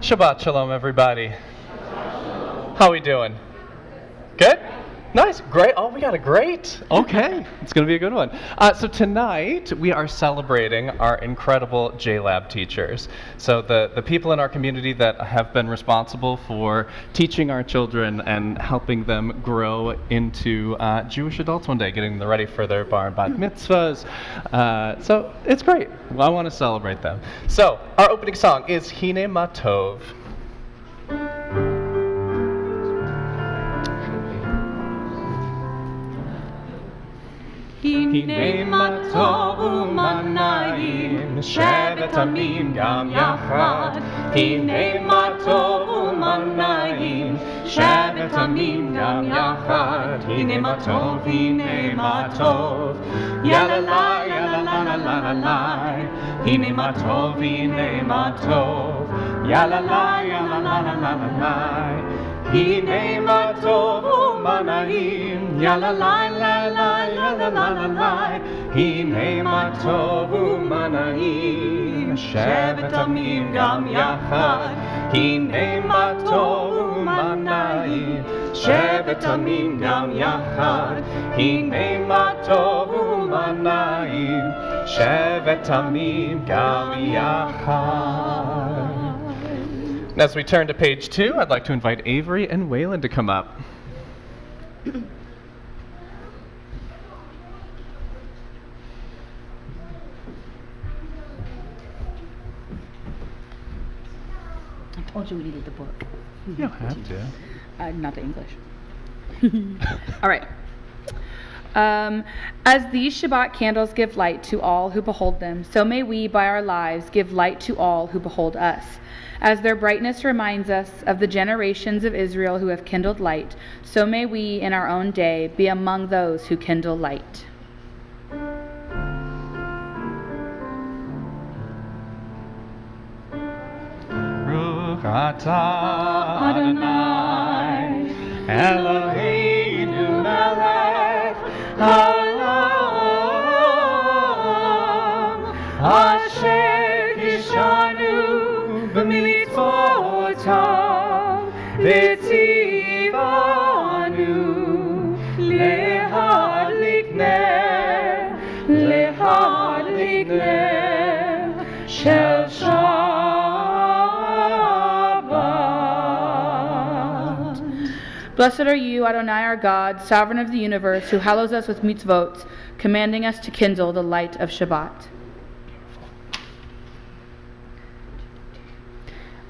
Shabbat shalom, everybody. How we doing? Good? Nice, great. Oh, we got a great. Okay, it's going to be a good one. So tonight we are celebrating our incredible JLAB teachers. So the people in our community that have been responsible for teaching our children and helping them grow into Jewish adults one day, getting them ready for their bar and bat mitzvahs. So it's great. Well, I want to celebrate them. So our opening song is Hine Ma Tov. הנה מה טוב ומה נעים, שבת עמים גם יחד. הנה מה טוב ומה נעים, שבת עמים גם יחד. הנה מה טוב, הנה מה טוב, יאללה לה, יאללה לה לה לה לה לה. הנה מה טוב, הנה מה טוב, יאללה לה, יאללה לה לה לה לה לה. הנה מה טוב ומה נעים, יאללה לה לה לה יאללה לה לה לה. הנה מה טוב ומה נעים, שבת עמים גם יחד. הנה מה טוב ומה נעים, שבת עמים גם יחד. הנה מה טוב ומה נעים, שבת עמים גם יחד. As we turn to page 2, I'd like to invite Avery and Waylon to come up. I told you we needed the book. You don't have to. Not the English. All right. As these Shabbat candles give light to all who behold them, so may we, by our lives, give light to all who behold us. As their brightness reminds us of the generations of Israel who have kindled light, so may we, in our own day, be among those who kindle light. Baruch atah Adonai Eloheinu melech haolam asher kishanu b'mitzvotav v'tzivanu lehadlik ner shel Shabbat. Blessed are you, Adonai our God, sovereign of the universe, who hallows us with mitzvot, commanding us to kindle the light of Shabbat.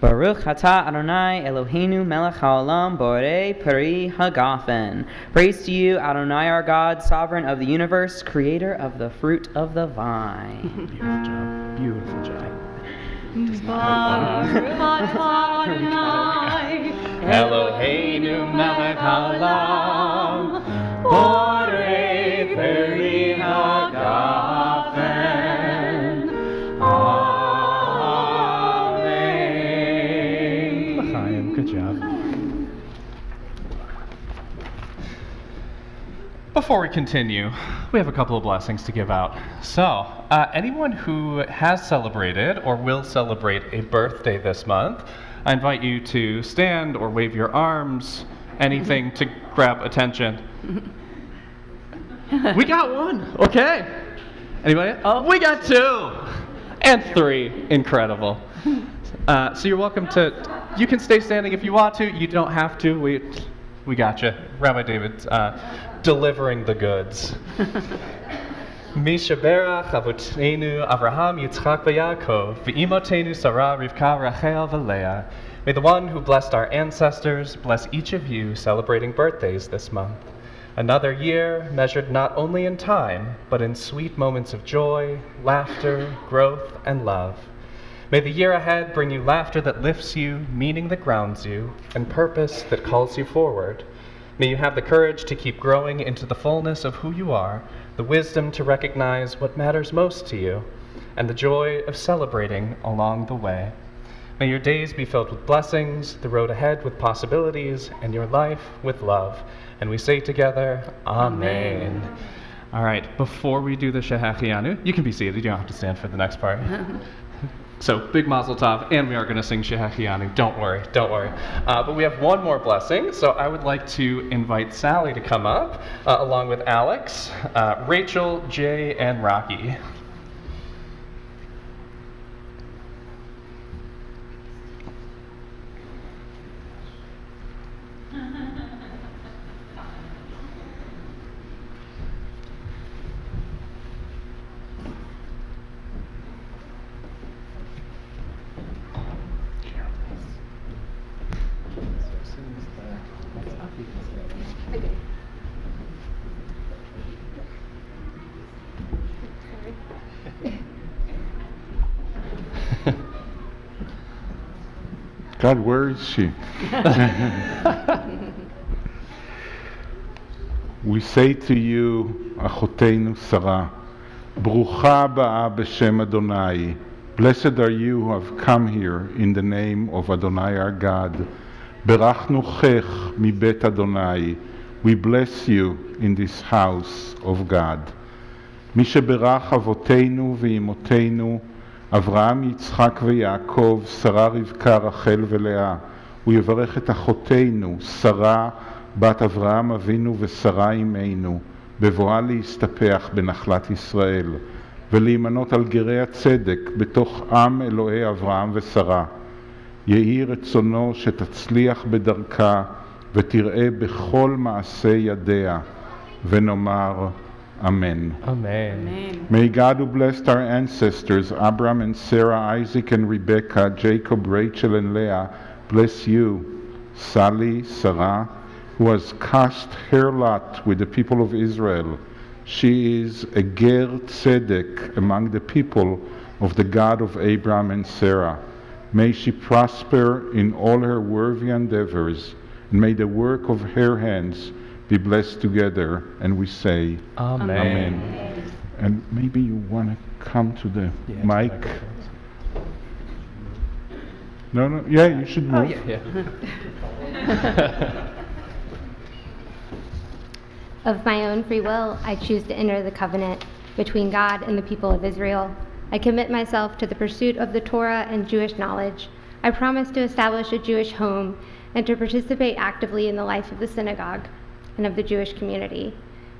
Baruch atah Adonai Eloheinu melech haolam borei peri hagafen. Praise to you, Adonai our God, sovereign of the universe, creator of the fruit of the vine. Beautiful job. Baruch atah Adonai Eloheinu melech haolam borei peri hagafen. Amen. L'chaim, good job. Before we continue, we have a couple of blessings to give out. So, anyone who has celebrated or will celebrate a birthday this month, I invite you to stand or wave your arms, anything to grab attention. We got one. Okay. Anybody? Oh, we got 2 and 3. Incredible. So you're welcome to. You can stay standing if you want to. You don't have to. We got you. Rabbi David's delivering the goods. Mishaberach avotenu Avraham, Yitzchak, v'Yaakov, v'imotenu Sarah, Rivka, Rachel, v'Leah. May the one who blessed our ancestors bless each of you celebrating birthdays this month. Another year measured not only in time, but in sweet moments of joy, laughter, growth, and love. May the year ahead bring you laughter that lifts you, meaning that grounds you, and purpose that calls you forward. May you have the courage to keep growing into the fullness of who you are, the wisdom to recognize what matters most to you, and the joy of celebrating along the way. May your days be filled with blessings, the road ahead with possibilities, and your life with love. And we say together, Amen. All right, before we do the Shehachianu, you can be seated, you don't have to stand for the next part. So big mazel tov, and we are going to sing Shehechianu. Don't worry, don't worry. But we have one more blessing, so I would like to invite Sally to come up, along with Alex, Rachel, Jay, and Rocky. God, where is she? We say to you, Achotenu Sarah, Brucha ba'a b'shem Adonai. Blessed are you who have come here in the name of Adonai our God. Berachnu chech mibet Adonai. We bless you in this house of God. מי שברח אבותינו ואימותינו, אברהם, יצחק ויעקב, שרה, רבקה, רחל ולאה. הוא יברך את אחותינו, שרה, בת אברהם אבינו ושרה אמנו, בבואה להסתפח בנחלת ישראל, ולהימנות על גרי הצדק בתוך עם אלוהי אברהם ושרה. יהי רצונו שתצליח בדרכה ותראה בכל מעשה ידיה, ונאמר Amen. Amen. May God, who blessed our ancestors, Abraham and Sarah, Isaac and Rebekah, Jacob, Rachel and Leah, bless you, Sally, Sarah, who has cast her lot with the people of Israel. She is a ger tzedek among the people of the God of Abraham and Sarah. May she prosper in all her worthy endeavors, and may the work of her hands be blessed together, and we say Amen. Amen. And maybe you want to come to the mic. No, yeah, you should move. Of my own free will, I choose to enter the covenant between God and the people of Israel. I commit myself to the pursuit of the Torah and Jewish knowledge. I promise to establish a Jewish home and to participate actively in the life of the synagogue and of the Jewish community.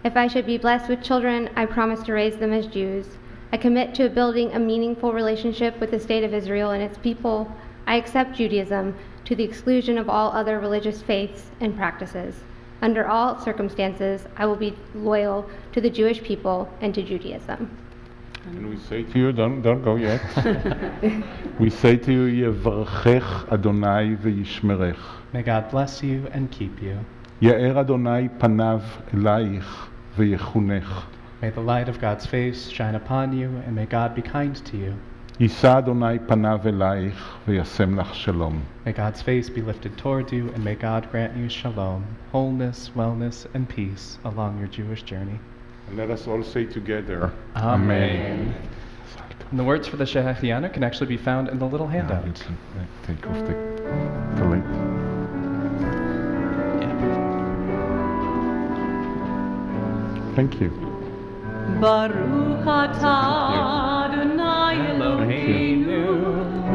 If I should be blessed with children, I promise to raise them as Jews. I commit to building a meaningful relationship with the state of Israel and its people. I accept Judaism to the exclusion of all other religious faiths and practices. Under all circumstances, I will be loyal to the Jewish people and to Judaism. And we say to you, don't go yet. We say to you, Yevarchech Adonai v'yishmerech. May God bless you and keep you. יאר אדוני פניו אלייך ויחונך. May the light of God's face shine upon you, and may God be kind to you. יישא אדוני פניו אלייך וישם לך שלום. May God's face be lifted toward you, and may God grant you shalom, wholeness, wellness, and peace along your Jewish journey. And let us all say together, Amen. And the words for the Shehechianu can actually be found in the little Now you handout. can take off the lid. Thank you. Baruch atah Adonai Eloheinu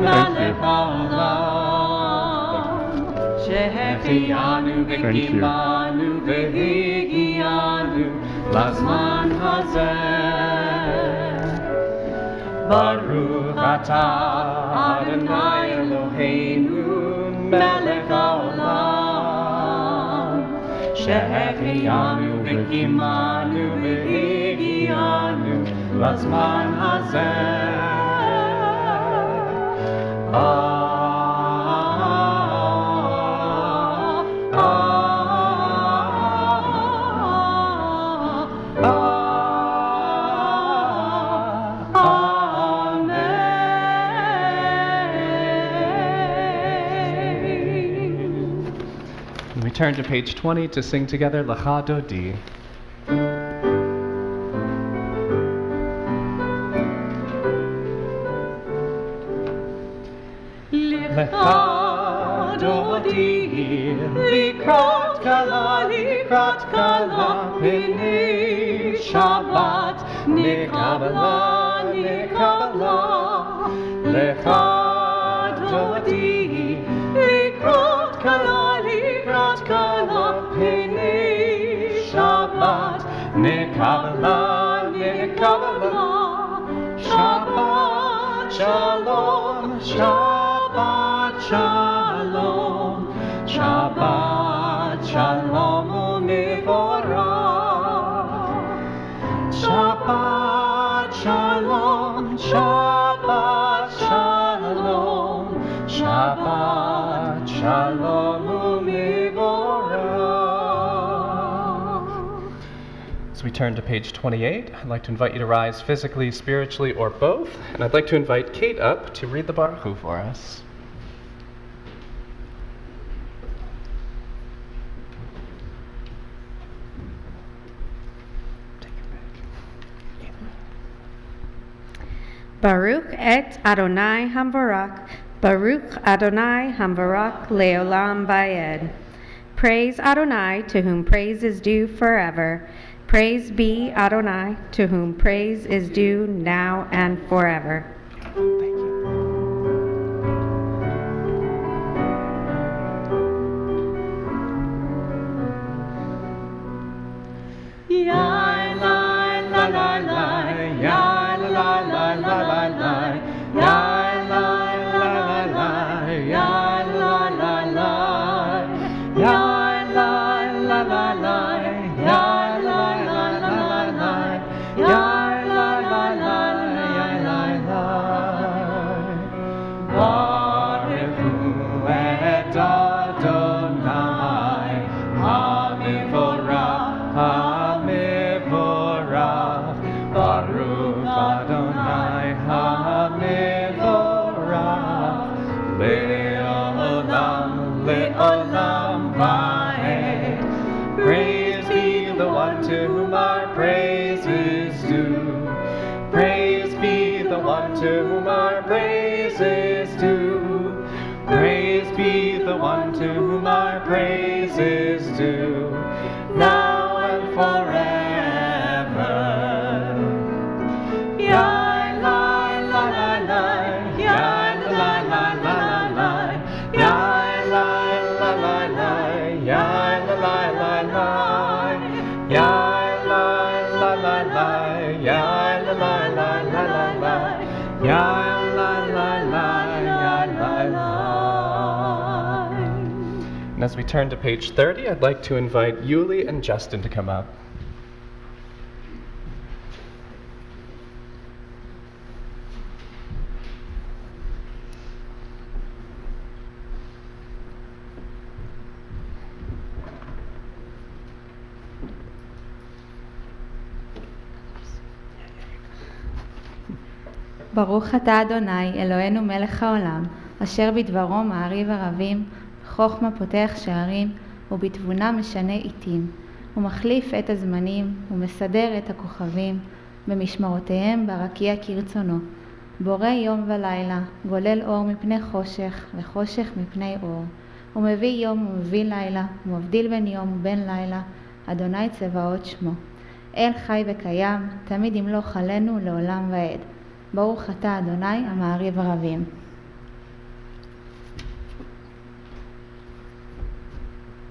melech haolam shehechianu v'kimanu v'higianu lazman hazeh. Baruch atah Adonai Eloheinu melech haolam shehechianu v'kimanu v'higianu lazman hazeh. And we turn to page 20 to sing together Lecha Dodi. Lecha Dodi, likrat kala, b'nei Shabbat, nekabla, Lecha dodi, likrot kala, penei Shabbat, nekabala, Shabbat shalom, Shabbat shalom, Shabbat shalom u'mevorach. Shabbat shalom, Shabbat shalom, Shabbat shalom u'mevorach. As we turn to page 28, I'd like to invite you to rise physically, spiritually, or both. And I'd like to invite Kate up to read the Baruch Hu for us. Baruch et Adonai Hamvarach, Baruch Adonai Hamvarach Leolam Vayed. Praise Adonai, to whom praise is due forever. Praise be Adonai, to whom praise is due now and forever. Yai lai la la la, yai la la la la la la, yai lai la la la, yai la la la, yai lai la la la, yai la la la la, yai la la la, yai la la. Baruch Hu et Adonai, Hamivorach, Hamivorach, Baruch Adonai, Hamivorach, Le'olam, Le'olam Va'ed. Praise be the one to whom our praise is due. Praise be the one to whom our praise is due. Praise be the one to whom our praise is due, now and forever. Yai lai la la la, yai la la la la, yai lai la la la, yai la la la la, yai lai la la la, yai la la la la la, yai la la la, yai la la. And as we turn to page 30, I'd like to invite Yuli and Justin to come up. ברוך אתה אדוני, אלוהינו מלך העולם, אשר בדברו מעריב ערבים, חוכמה פותח שערים, ובתבונה משנה עיתים. הוא מחליף את הזמנים, ומסדר את הכוכבים, במשמרותיהם ברקיע כרצונו. בורא יום ולילה, גולל אור מפני חושך, וחושך מפני אור. הוא מביא יום ומביא לילה, ומבדיל בין יום ובין לילה, אדוני צבאות שמו. אל חי וקיים, תמיד ימלוך עלינו לעולם ועד. ברוך אתה אדוני המעריב ערבים.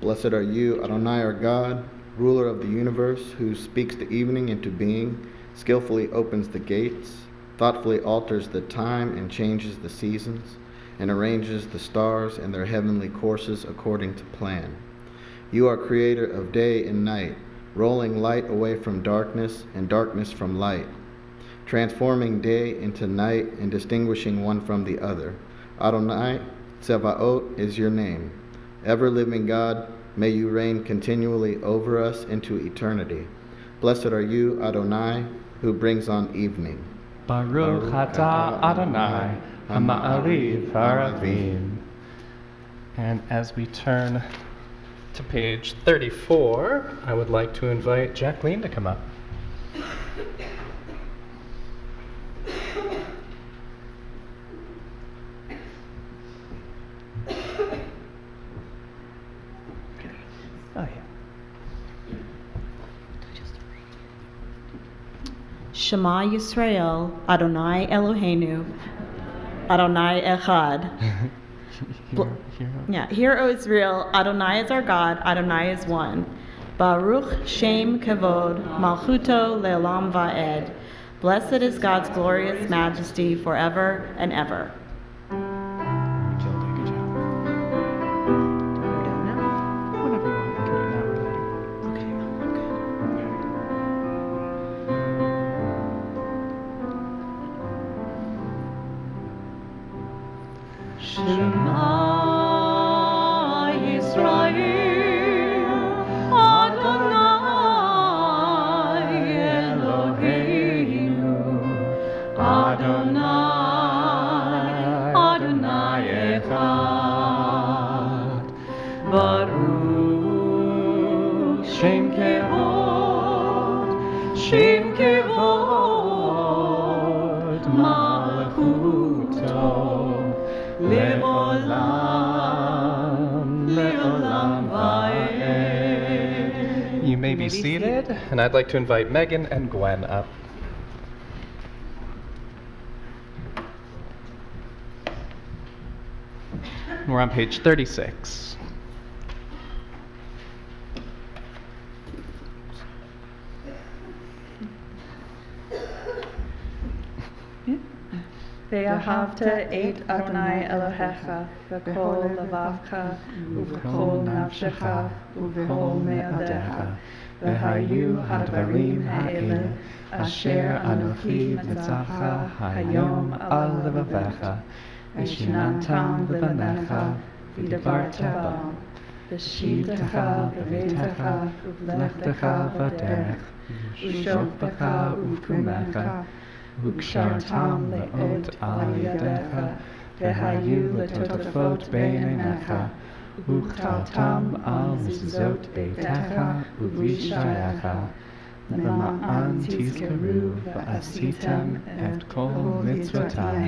Blessed are you, Adonai our God, ruler of the universe, who speaks the evening into being, skillfully opens the gates, thoughtfully alters the time and changes the seasons, and arranges the stars and their heavenly courses according to plan. You are creator of day and night, rolling light away from darkness and darkness from light, transforming day into night and distinguishing one from the other. Adonai Tsevaot is your name. Ever-living God, may you reign continually over us into eternity. Blessed are you, Adonai, who brings on evening. Baruch atah Adonai, Ha'ma'ariv Haravim. And as we turn to page 34, I would like to invite Jacqueline to come up. Oh, yeah. Shema Yisrael, Adonai Eloheinu. Adonai Echad. Hear, O Israel, Adonai is our God, Adonai is one. Baruch Shem Kavod, Malchuto Le'olam Va'ed. Blessed is God's glorious majesty forever and ever. Shema Yisrael, Adonai Eloheinu, Adonai, Adonai Echad. Baruch Shem Kevod, Shem Kevod, Malchuto. Le'olam, le'olam va'ed. You may be seated, and I'd like to invite Megan and Gwen up. We're on page 36. Ve'ahavta et Adonai Elohecha v'kol levavcha u'v'kol nafshecha u'v'kol me'adecha v'hayu hadvarim ha'ele asher anochi mitzavcha hayom al levavecha v'shinantam levanecha v'dibarta bam v'shivtecha v'veitecha u'v'lechtecha v'derech u'shoftecha u'kumecha Ukshartam le'ot al yadecha, vehayu letotafot beinecha, uchtaltam al mizot beitecha, uvishayecha, lema'an tizkaru va'asitem et kol mitzvotai,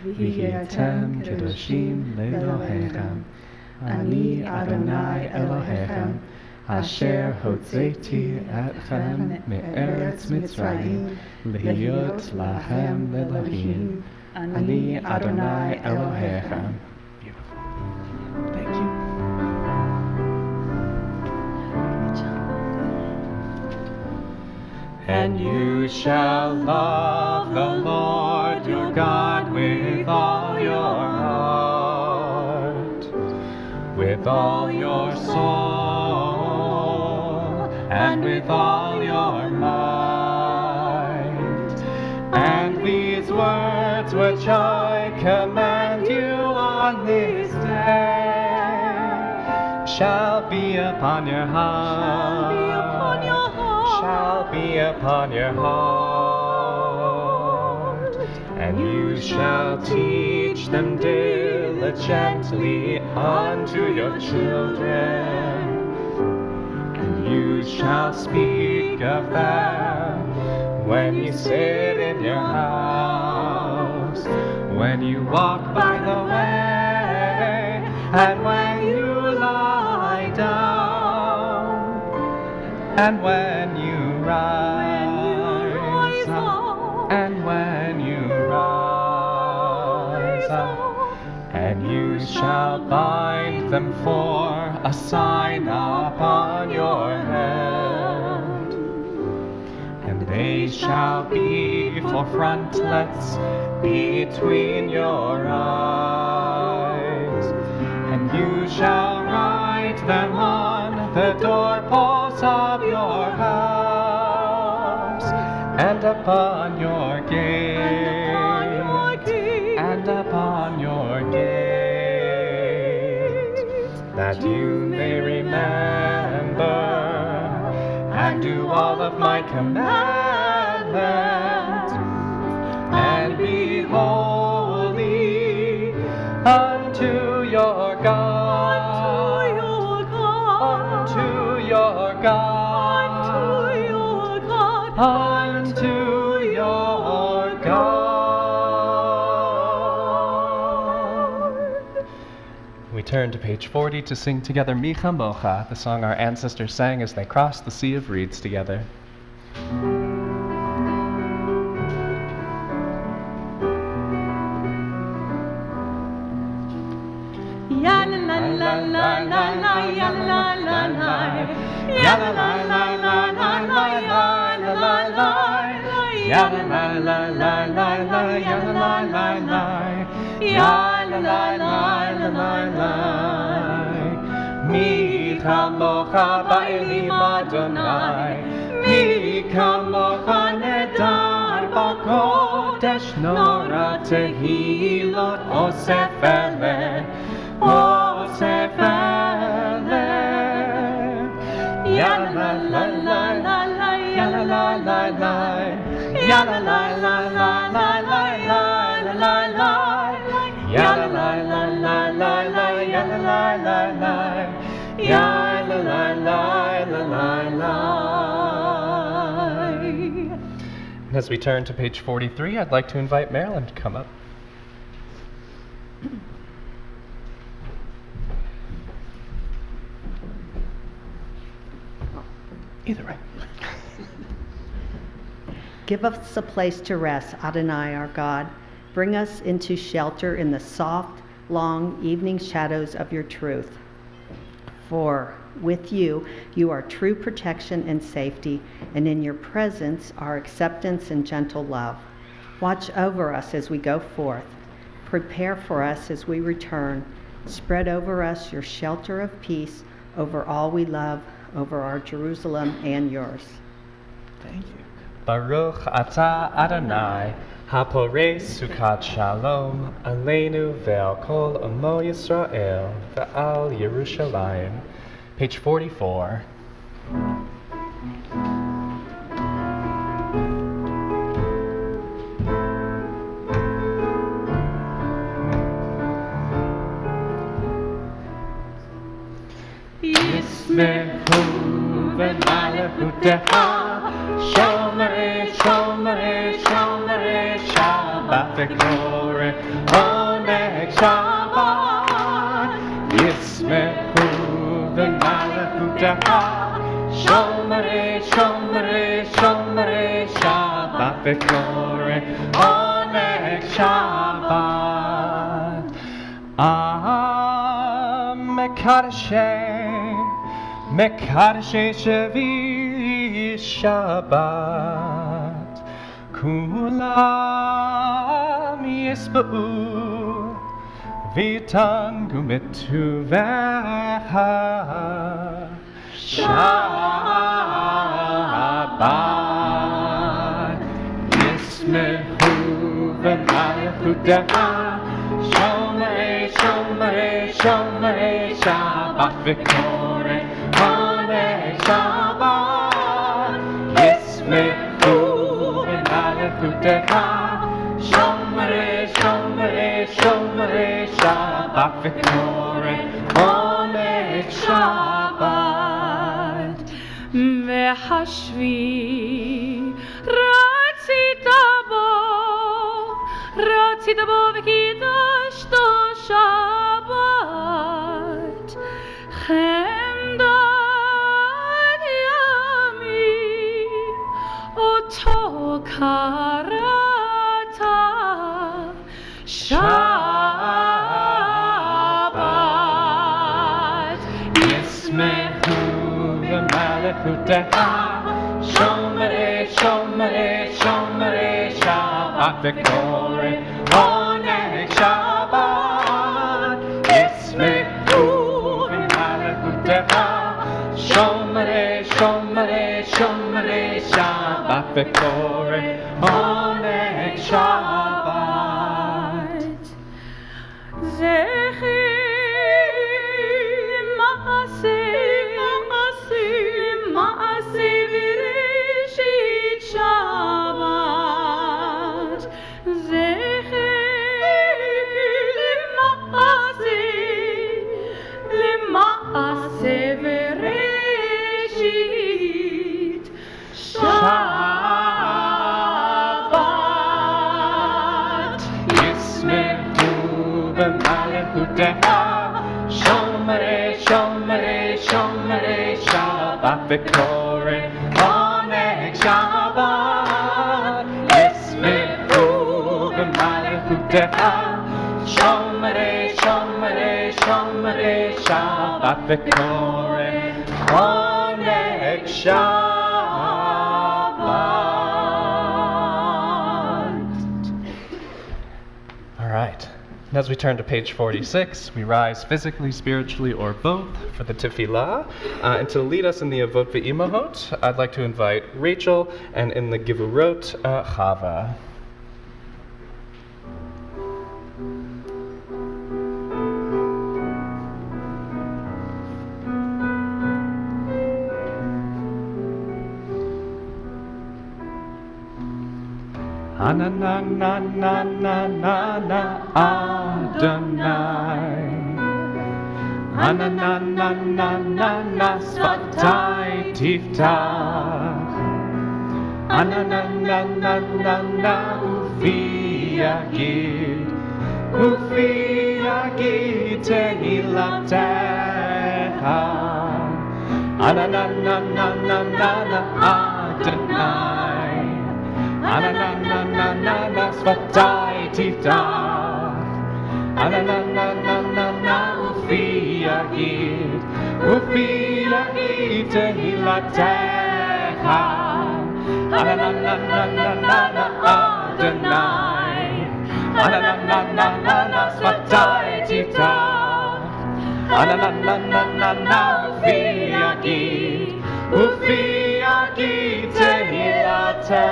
v'hietem kedoshim le'lohechem, ani Adonai Elohechem, Asher hotzeti etchem me'eretz Mitzrayim lehiyot lachem le'lohim. Ani Adonai Elohechem. Beautiful. Thank you. And you shall love the Lord your God with all your heart, with all your soul, and with all your might. And these words which I command you on this day shall be upon your heart, shall be upon your heart. And you shall teach them diligently unto your children. You shall speak of them when you sit in your house, when you walk by the way, and when you lie down, and when you rise up, and when you rise up. And you shall bind them for a sign upon your hand, and they shall be for frontlets between your eyes. And you shall write them on the doorposts of your house, and upon your gates, and upon your gates, that you may remember and do all of my commandments, and be holy unto your God, unto your God, unto your God. We turn to page 40 to sing together Micha Mocha, the song our ancestors sang as they crossed the Sea of Reeds together. ya la la la la la la la la la la, ya la la la la la la, ya la la la la, ya la la la la la la. Mi kamocha ba'elim Adonai, mi kamocha nedar b'kodesh nora tehilot osef eleh, osef eleh. Ya la la la la la, ya la la la la, ya la la la la la la la la la, ya la la la la la la, ya la la la la, ya la la la la la la. As we turn to page 43, I'd like to invite Marilyn to come up. Either way. Give us a place to rest, Adonai our God. Bring us into shelter in the soft, long evening shadows of your truth. For with you, you are true protection and safety, and in your presence are acceptance and gentle love. Watch over us as we go forth. Prepare for us as we return. Spread over us your shelter of peace over all we love, over our Jerusalem and yours. Thank you. Baruch atah Adonai, haporei sukat shalom, aleinu ve'al kol amo Yisrael, ve'al Yerushalayim. Page 44. Yismehu v'malechutecha, Shomerei, Shomerei, Shomerei, Shabbat v'koreh, Oneg Shabbat. Yismehu v'malechutecha, Shomerei, Shomerei, Shomerei, Shabbat v'koreh, Oneg Shabbat. Mekadeshei Shevi Shabbat, Kulam Yisba'u V'yitangu Mituvecha Shabbat. Yismehu v'malechutecha, Shomerei, Shomerei, Shomerei, Shabbat v'koreh, Oneg Shabbat. Yismehu v'malechutecha, Shomerei, Shomerei, Shomerei, Shabbat v'koreh, Oneg Shabbat. V'hashvi ratzita bo v'kidashto Shabbat, chemdad yamim oto karata Shabbat. Yismehu v'malechutecha, Shomerei, Shomerei, Shomerei, Shabbat v'koreh, Oneg Shabbat. Yismehu v'malechutecha, Shomerei, Shomerei, Shomerei, Shabbat v'koreh, Oneg Shabbat. Zecher Ma'aseh v'reshit Shabbat, Zecher Ma'aseh v'reshit Shabbat. Yismehu v'malechutecha, Shomerei, Shomerei, Shomerei, Shabbat v'koreh, Oneg Shabbat. Yismehu v'malechutecha, Shomerei, Shomerei, Shomerei, Shabbat v'koreh, Oneg All right. And as we turn to page 46, we rise physically, spiritually, or both for the tefillah. And to lead us in the Avot Ve'imahot, I'd like to invite Rachel, and in the Givurot, Chava. Anananananana Adonai. Anananananana Sfatai Tiftach. Anananananana Ufi Yagid Tehilatecha. Anananananana Adonai. Ananananana Sfatai Tiftach. Ananananana Ufi Yagid Tehilatecha. Ananananana Adonai. Ananananana Sfatai Tiftach. Ananananana Ufi Yagid Tehilatecha.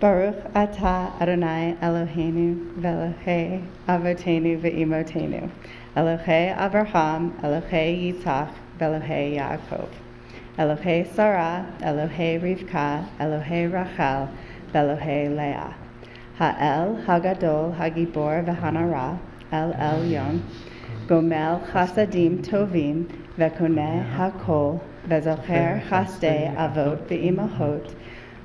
Baruch atah Adonai Eloheinu v'Elohei Avotenu v'Imotenu, Elohei Abraham, Elohei Yitzhak, v'Elohei Yaakov, Elohei Sarah, Elohei Rivka, Elohei Rachel, v'Elohei Leah, Ha'el Hagadol Hagibor v'Hanara, El Elyon, Gomel Chasadim Tovim, v'Koneh Hakol, v'Zocher Chasdei Avot v'Imahot,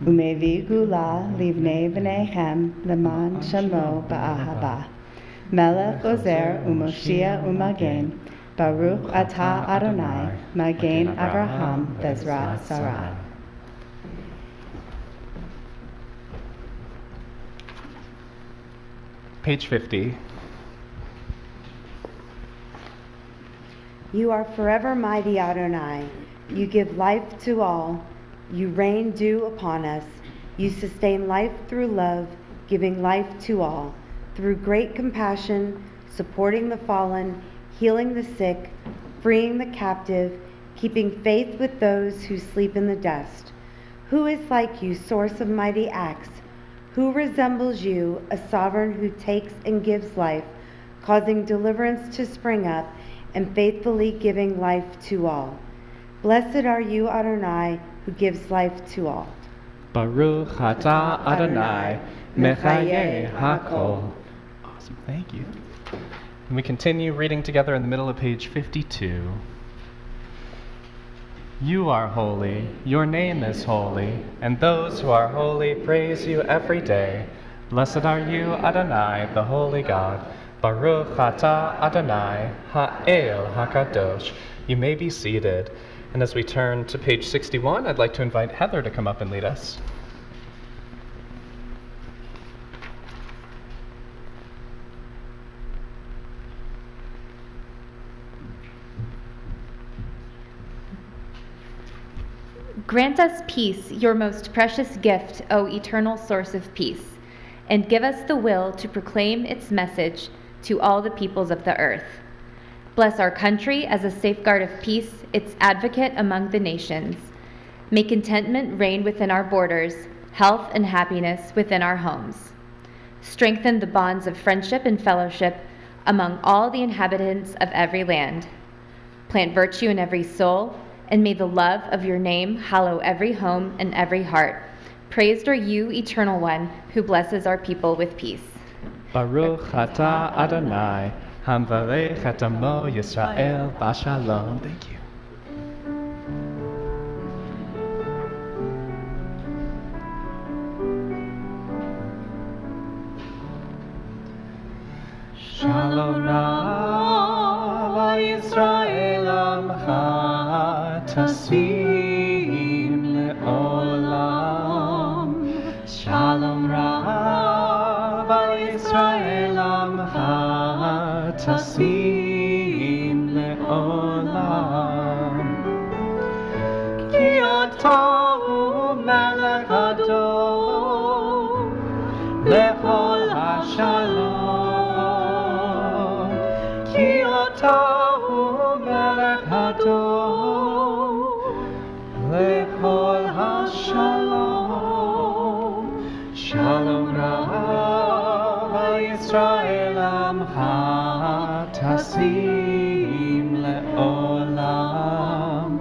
Umevi Gula Livnei V'neihem Leman Shamo Ba'ahava. Melech Ozer Umoshia Umagen Baruch Atah Adonai Magen Avraham Bezrat Sarah. Page 50. You are forever mighty, Adonai. You give life to all. You rain dew upon us. You sustain life through love, giving life to all. Through great compassion, supporting the fallen, healing the sick, freeing the captive, keeping faith with those who sleep in the dust. Who is like you, source of mighty acts? Who resembles you, a sovereign who takes and gives life, causing deliverance to spring up, and faithfully giving life to all? Blessed are you, Adonai, who gives life to all. Baruch atah Adonai Mechaye Hakol. Awesome, thank you. And we continue reading together in the middle of page 52. You are holy, your name is holy, and those who are holy praise you every day. Blessed are you, Adonai, the holy God. Baruch atah Adonai Ha'el HaKadosh. You may be seated. And as we turn to page 61, I'd like to invite Heather to come up and lead us. Grant us peace, your most precious gift, O eternal source of peace, and give us the will to proclaim its message to all the peoples of the earth. Bless our country as a safeguard of peace, its advocate among the nations. May contentment reign within our borders, health and happiness within our homes. Strengthen the bonds of friendship and fellowship among all the inhabitants of every land. Plant virtue in every soul, and may the love of your name hallow every home and every heart. Praised are you, Eternal One, who blesses our people with peace. Baruch atah Adonai Hamvarech et amo Yisrael b'shalom. Thank you. Shalom Rav Yisrael Amcha Tasim Le'olam. Shalom Rav טסים לעולם. כי אתה הוא מלך הדור, לכל השלום. כי אתה הוא מלך הדור, לכל השלום. שלום רב ישראל עמך טסים לעולם.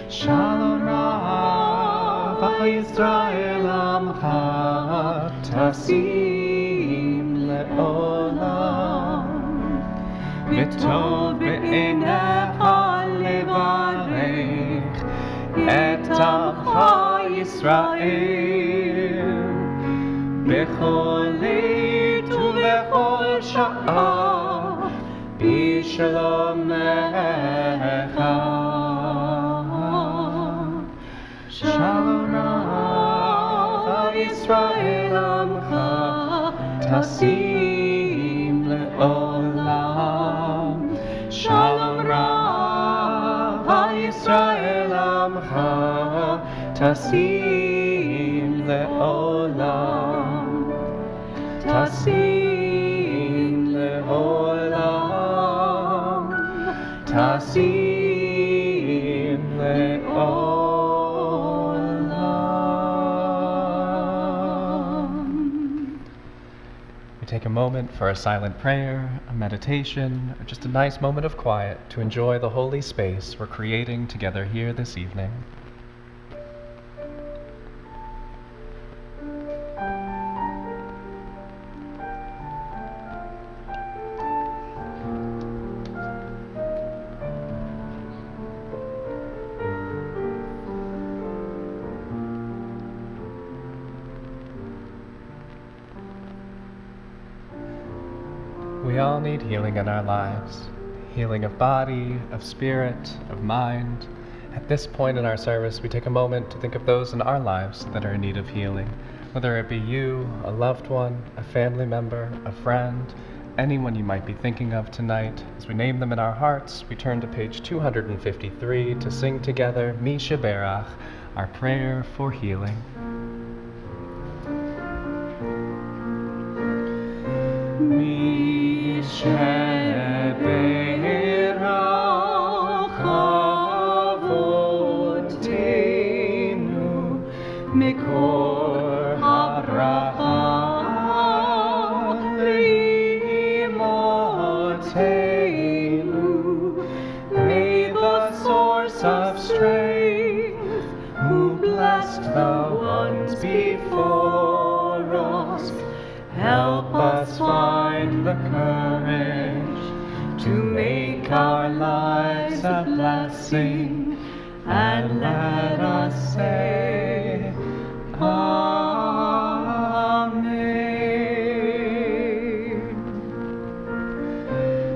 שלום רב ישראל עמך טסים לעולם. וטוב בעיניך לברך את עמך ישראל, בכל עת ובכל שעה בשלומך. שלום רב ישראל עמך טסים לעולם. שלום רב ישראל עמך טסים לעולם. טסים לעולם. טסים לעולם. We take a moment for a silent prayer, a meditation, or just a nice moment of quiet to enjoy the holy space we're creating together here this evening. We all need healing in our lives, healing of body, of spirit, of mind. At this point in our service, we take a moment to think of those in our lives that are in need of healing, whether it be you, a loved one, a family member, a friend, anyone you might be thinking of tonight. As we name them in our hearts, we turn to page 253 to sing together Mi Sheberach, our prayer for healing. Mi Sheberach Avotenu Mikor Habracha Limotenu. May the source of strength, who blessed the ones before us, help us find the courage to make our lives a blessing, and let us say, Amen.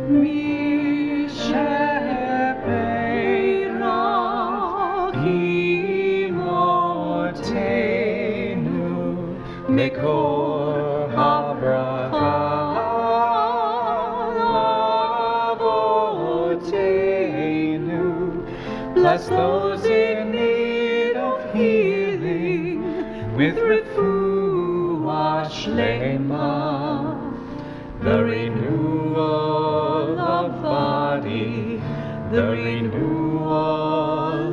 Mi Sheberach Imotenu Mikor Habracha Avotenu. Bless those in need of healing with refuah shlema, the renewal of body, the renewal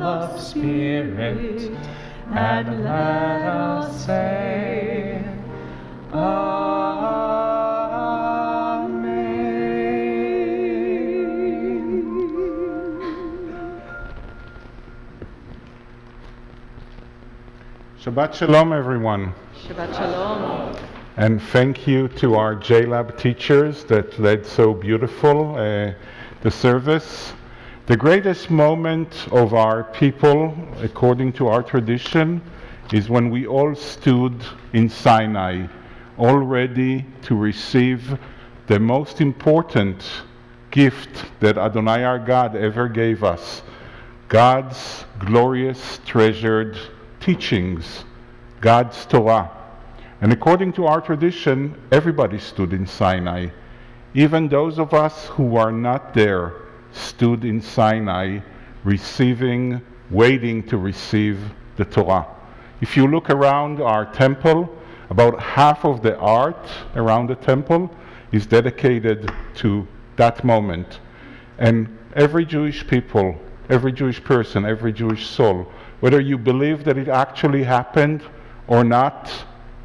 of spirit, and let us say, Shabbat Shalom, everyone. Shabbat Shalom. And thank you to our JLAB teachers that led so beautiful the service. The greatest moment of our people, according to our tradition, is when we all stood in Sinai, all ready to receive the most important gift that Adonai our God ever gave us, God's glorious, treasured teachings, God's Torah. And according to our tradition, everybody stood in Sinai. Even those of us who are not there stood in Sinai, waiting to receive the Torah. If you look around our temple, about half of the art around the temple is dedicated to that moment. And every Jewish people, every Jewish person, every Jewish soul, whether you believe that it actually happened or not,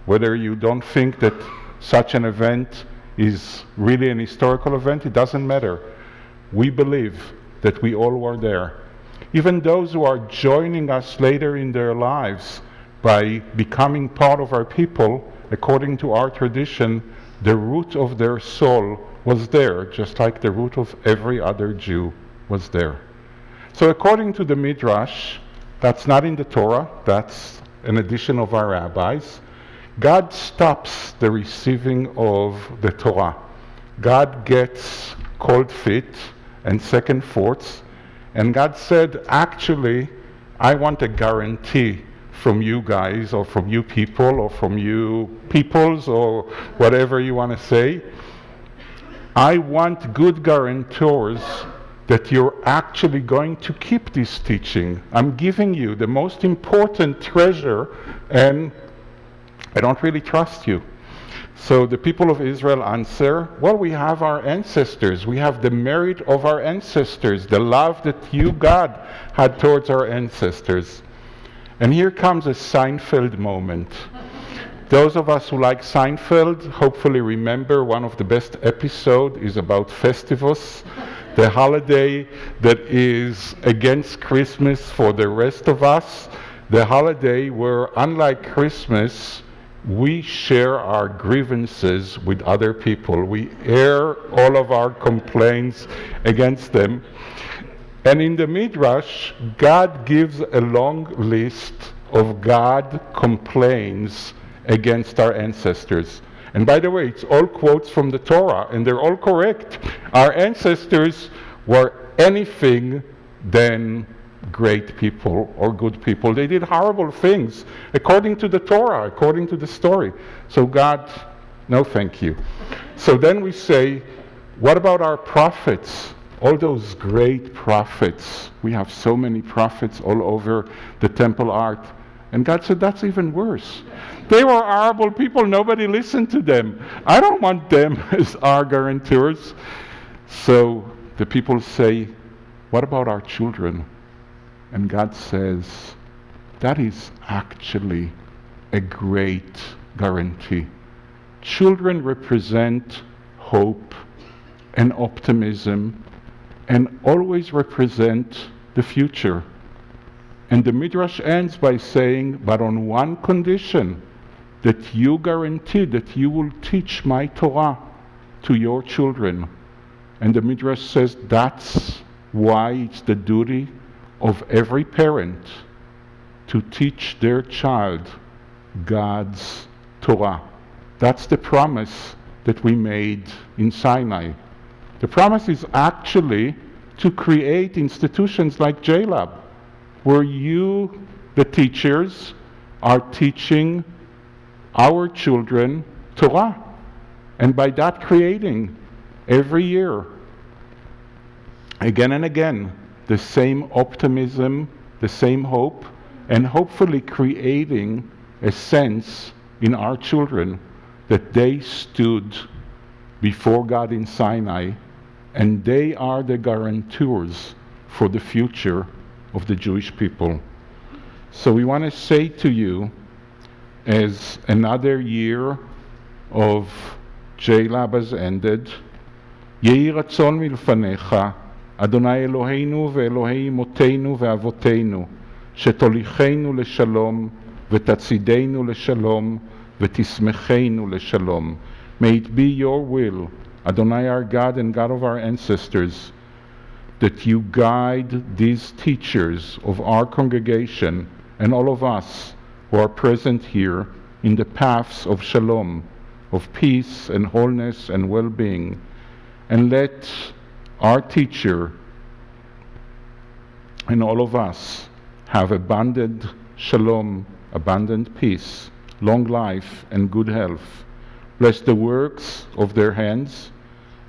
whether you don't think that such an event is really an historical event, it doesn't matter. We believe that we all were there. Even those who are joining us later in their lives by becoming part of our people, according to our tradition, the root of their soul was there, just like the root of every other Jew was there. So according to the Midrash, that's not in the Torah, that's an addition of our rabbis, God stops the receiving of the Torah. God gets cold feet and second thoughts, and God said, actually, I want a guarantee from you guys, or from you people, or from you peoples, or whatever you want to say. I want good guarantors that you're actually going to keep this teaching. I'm giving you the most important treasure, and I don't really trust you. So the people of Israel answer, well, we have our ancestors. We have the merit of our ancestors, the love that you, God, had towards our ancestors. And here comes a Seinfeld moment. Those of us who like Seinfeld hopefully remember one of the best episodes is about Festivus, the holiday that is against Christmas for the rest of us, the holiday where, unlike Christmas, we share our grievances with other people. We air all of our complaints against them. And in the Midrash, God gives a long list of God complaints against our ancestors. And by the way, it's all quotes from the Torah, and they're all correct. Our ancestors were anything than great people or good people. They did horrible things according to the Torah, according to the story. So God, no thank you. So then we say, what about our prophets? All those great prophets. We have so many prophets all over the temple art. And God said, that's even worse. They were horrible people. Nobody listened to them. I don't want them as our guarantors. So the people say, what about our children? And God says, that is actually a great guarantee. Children represent hope and optimism and always represent the future. And the Midrash ends by saying, but on one condition, that you guarantee that you will teach my Torah to your children. And the Midrash says that's why it's the duty of every parent to teach their child God's Torah. That's the promise that we made in Sinai. The promise is actually to create institutions like JLAB, where you, the teachers, are teaching our children Torah. And by that creating, every year, again and again, the same optimism, the same hope, and hopefully creating a sense in our children that they stood before God in Sinai, and they are the guarantors for the future of the Jewish people. So we want to say to you, as another year of JLAB has ended, יהי רצון מלפניך, אדוני אלוהינו ואלוהי אמותינו ואבותינו, שתוליכנו לשלום ותצעידנו לשלום ותשמחנו לשלום. May it be your will, Adonai our God and God of our ancestors, that you guide these teachers of our congregation and all of us who are present here in the paths of shalom, of peace and wholeness and well-being, and let our teacher and all of us have abundant shalom, abundant peace, long life and good health. Bless the works of their hands,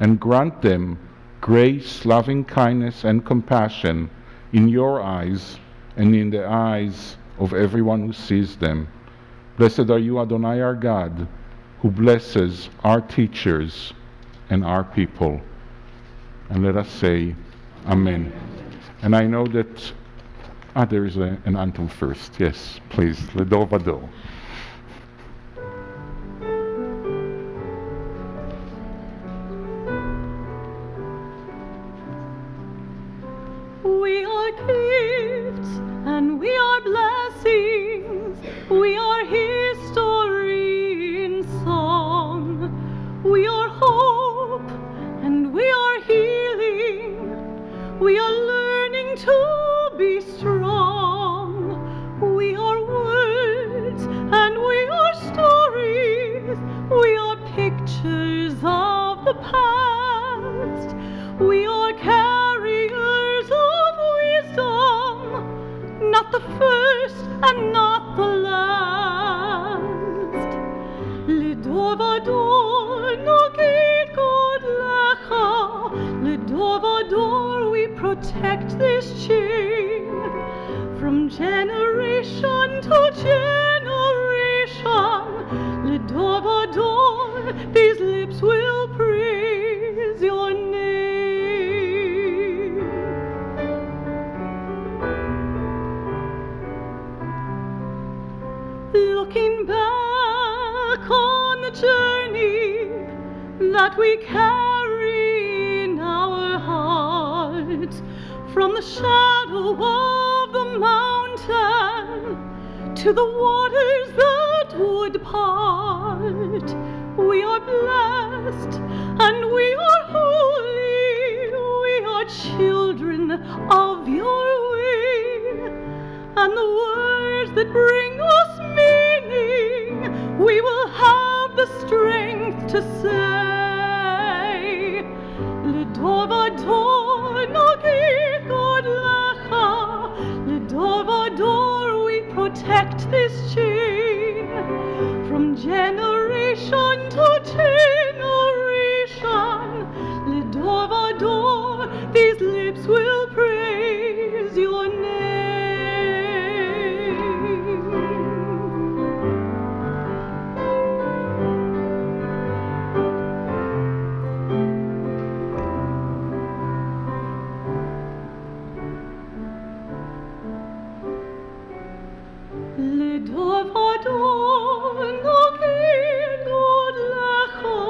and grant them grace, loving kindness, and compassion in your eyes and in the eyes of everyone who sees them. Blessed are you, Adonai our God, who blesses our teachers and our people. And let us say, Amen. And I know that, there is an anthem first. Yes, please, Ledor Vador. We are gifts and we are blessings. We are history in song. We are hope and we are healing. We are learning to be strong. We are words and we are stories. We are pictures of the past. We are carriers of wisdom, not the first and not the last. Ledor vador nogid god lecha. Ledor vador we protect this chain from generation to generation. Ledor vador these lips will praise your name. Looking back on the journey that we carry in our hearts, from the shadow of the mountain to the waters that would part, we are blessed and we are holy. We are children of your way, and the words that bring us meaning, we will have the strength to say. Ledor vador nogid god lecha. Ledor vador we protect this chain from generation to generation. Ledor vador these lips will praise your name. Ledor vador nogid god lecha.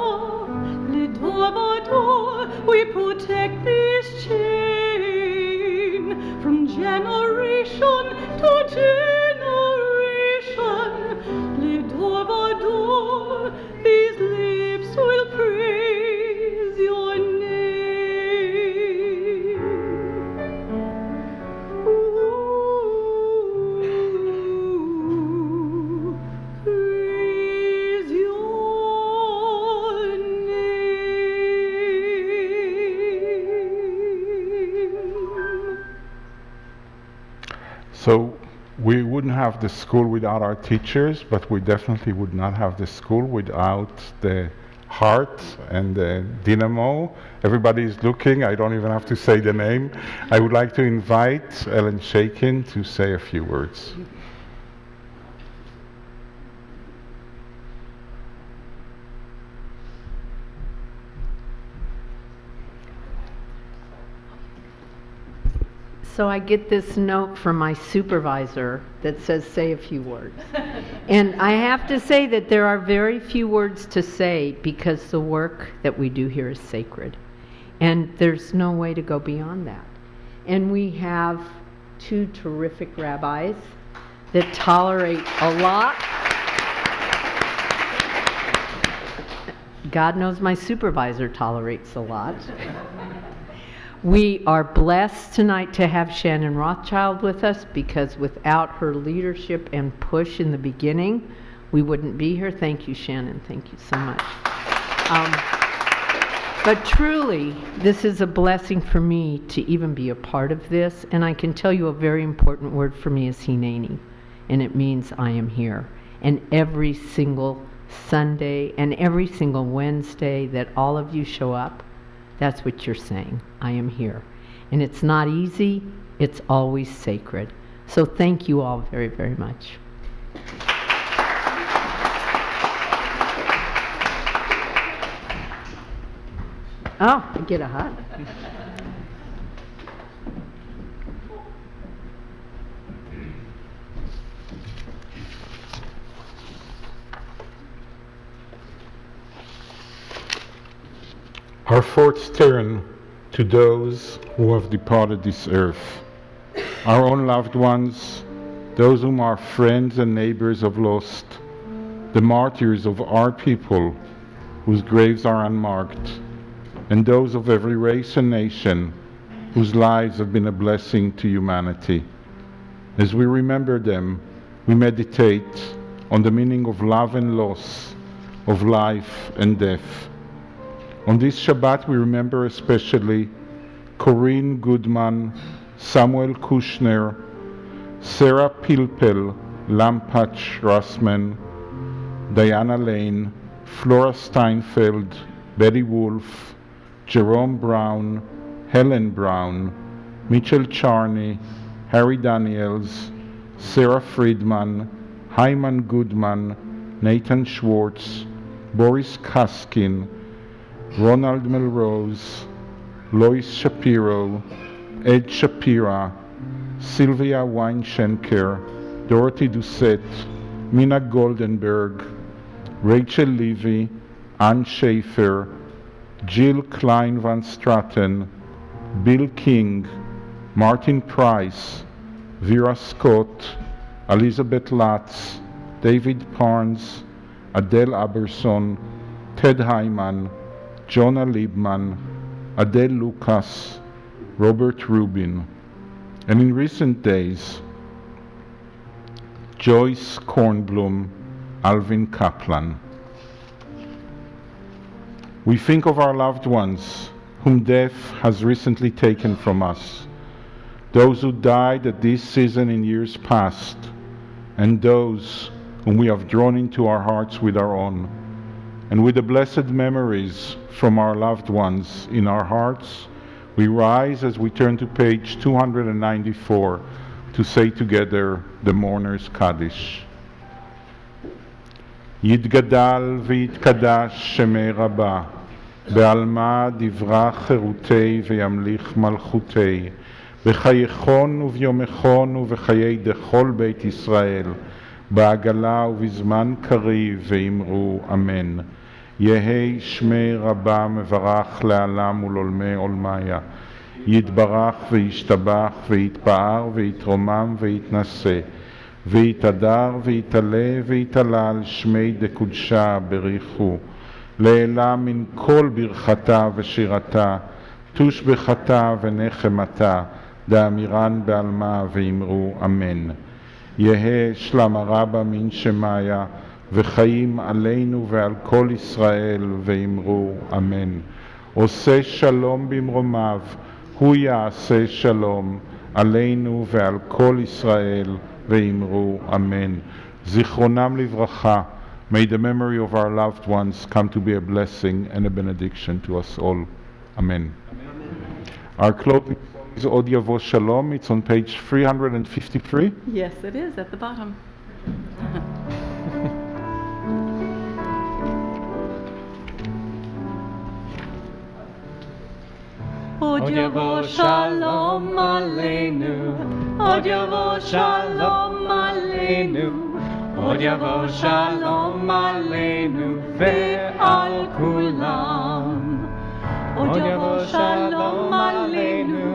Ledor vador we protect this chain from generation to generation. Ledor vador these lips will praise your name. Praise your name. So we wouldn't have the school without our teachers, but we definitely would not have the school without the heart and the dynamo. Everybody is looking. I don't even have to say the name. I would like to invite Ellen Shakin to say a few words. So I get this note from my supervisor that says, say a few words. And I have to say that there are very few words to say because the work that we do here is sacred. And there's no way to go beyond that. And we have two terrific rabbis that tolerate a lot. God knows my supervisor tolerates a lot. We are blessed tonight to have Shannon Rothschild with us because without her leadership and push in the beginning, we wouldn't be here. Thank you, Shannon. Thank you so much. But truly, this is a blessing for me to even be a part of this. And I can tell you a very important word for me is Hineni. And it means I am here. And every single Sunday and every single Wednesday that all of you show up, That's what you're saying. I am here. And it's not easy, it's always sacred. So thank you all very, very much. Oh, I get a hug. Our thoughts turn to those who have departed this earth, our own loved ones, those whom our friends and neighbors have lost, the martyrs of our people whose graves are unmarked, and those of every race and nation whose lives have been a blessing to humanity. As we remember them, we meditate on the meaning of love and loss, of life and death. On this Shabbat, we remember especially Corinne Goodman, Samuel Kushner, Sarah Pilpel, Lampach Rossman, Diana Lane, Flora Steinfeld, Betty Wolf, Jerome Brown, Helen Brown, Mitchell Charney, Harry Daniels, Sarah Friedman, Hyman Goodman, Nathan Schwartz, Boris Kaskin, Ronald Melrose, Lois Shapiro, Ed Shapira, Sylvia Weinschenker, Dorothy Doucette, Mina Goldenberg, Rachel Levy, Ann Schaefer, Jill Klein Van Straten, Bill King, Martin Price, Vera Scott, Elizabeth Latz, David Parnes, Adele Aberson, Ted Hyman, Jonah Liebman, Adele Lucas, Robert Rubin, and in recent days, Joyce Kornblum, Alvin Kaplan. We think of our loved ones whom death has recently taken from us, those who died at this season in years past, and those whom we have drawn into our hearts with our own. And with the blessed memories from our loved ones in our hearts, we rise as we turn to page 294 to say together the Mourner's Kaddish. יתגדל ויתקדש שמי רבה, בעלמא דברה חירותי וימליך מלכותי, בחייכון וביומכון ובחיי דכל בית ישראל, בעגלה ובזמן קריב ואמרו אמן. יהי שמי רבה מברך לעלם ולעולמי עולמיה, יתברך וישתבח ויתפאר ויתרומם ויתנשא, ויתהדר ויתעלה ויתעלה על שמי דקודשה בריחו, לעילה מן כל ברכתה ושירתה, תושבחתה ונחמתה, דאמירן בעלמה ואמרו אמן. יהא שלמה רבה מן שמיה, וחיים עלינו ועל כל ישראל ואמרו אמן. עושה שלום במרומיו, הוא יעשה שלום עלינו ועל כל ישראל ואמרו אמן. זיכרונם לברכה. May the memory of our loved ones come to be a blessing and a benediction to us all. Amen. Our closing song is Od Yavo Shalom. It's on page 353. Yes, it is at the bottom. Od Yavo Shalom Aleinu, Od Yavo Shalom Aleinu, Od Yavo Shalom Aleinu ve'al kulam. Od Yavo Shalom Aleinu,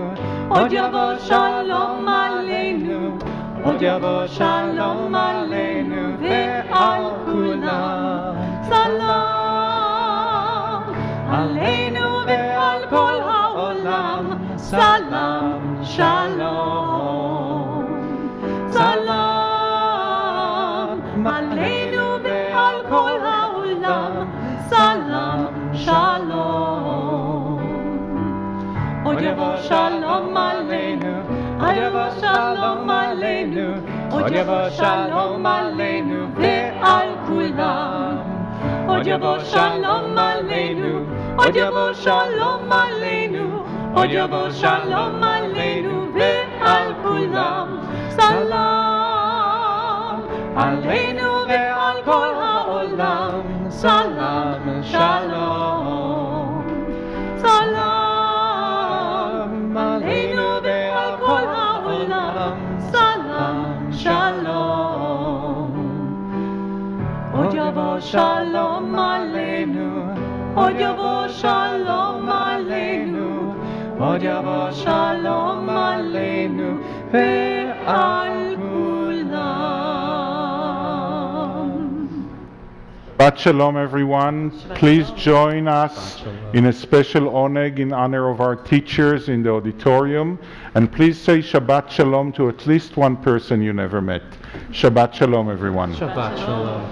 Od Yavo Shalom Aleinu, Od Yavo Shalom Aleinu ve'al kulam. Salam Aleinu ve'al kol ha'olam. Salam Shalom. Salam Aleinu ve'al kol ha'olam. Salam Shalom. Od Yavo Shalom Aleinu, Od Yavo Shalom Aleinu, Od Yavo Shalom Aleinu ve'al kulam. Od Yavo Shalom Aleinu, עוד יבוא שלום עלינו, עוד יבוא שלום עלינו ועל כולם. סלאם עלינו ועל כל העולם, סלאם שלום. סלאם עלינו ועל כל העולם, סלאם שלום. עוד יבוא שלום עלינו, עוד יבוא שלום עלינו, עוד יבוא שלום עלינו ועל כולם. Shabbat Shalom, everyone. Please join us in a special oneg in honor of our teachers in the auditorium. And please say Shabbat Shalom to at least one person you never met. Shabbat Shalom, everyone. Shabbat Shalom.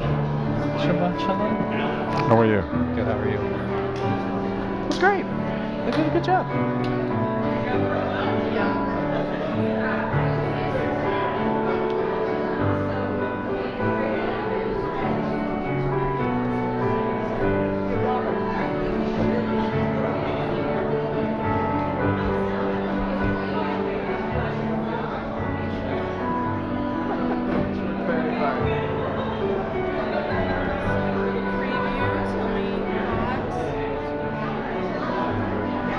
Shabbat Shalom. How are you? Good, how are you? It was great. They did a good job.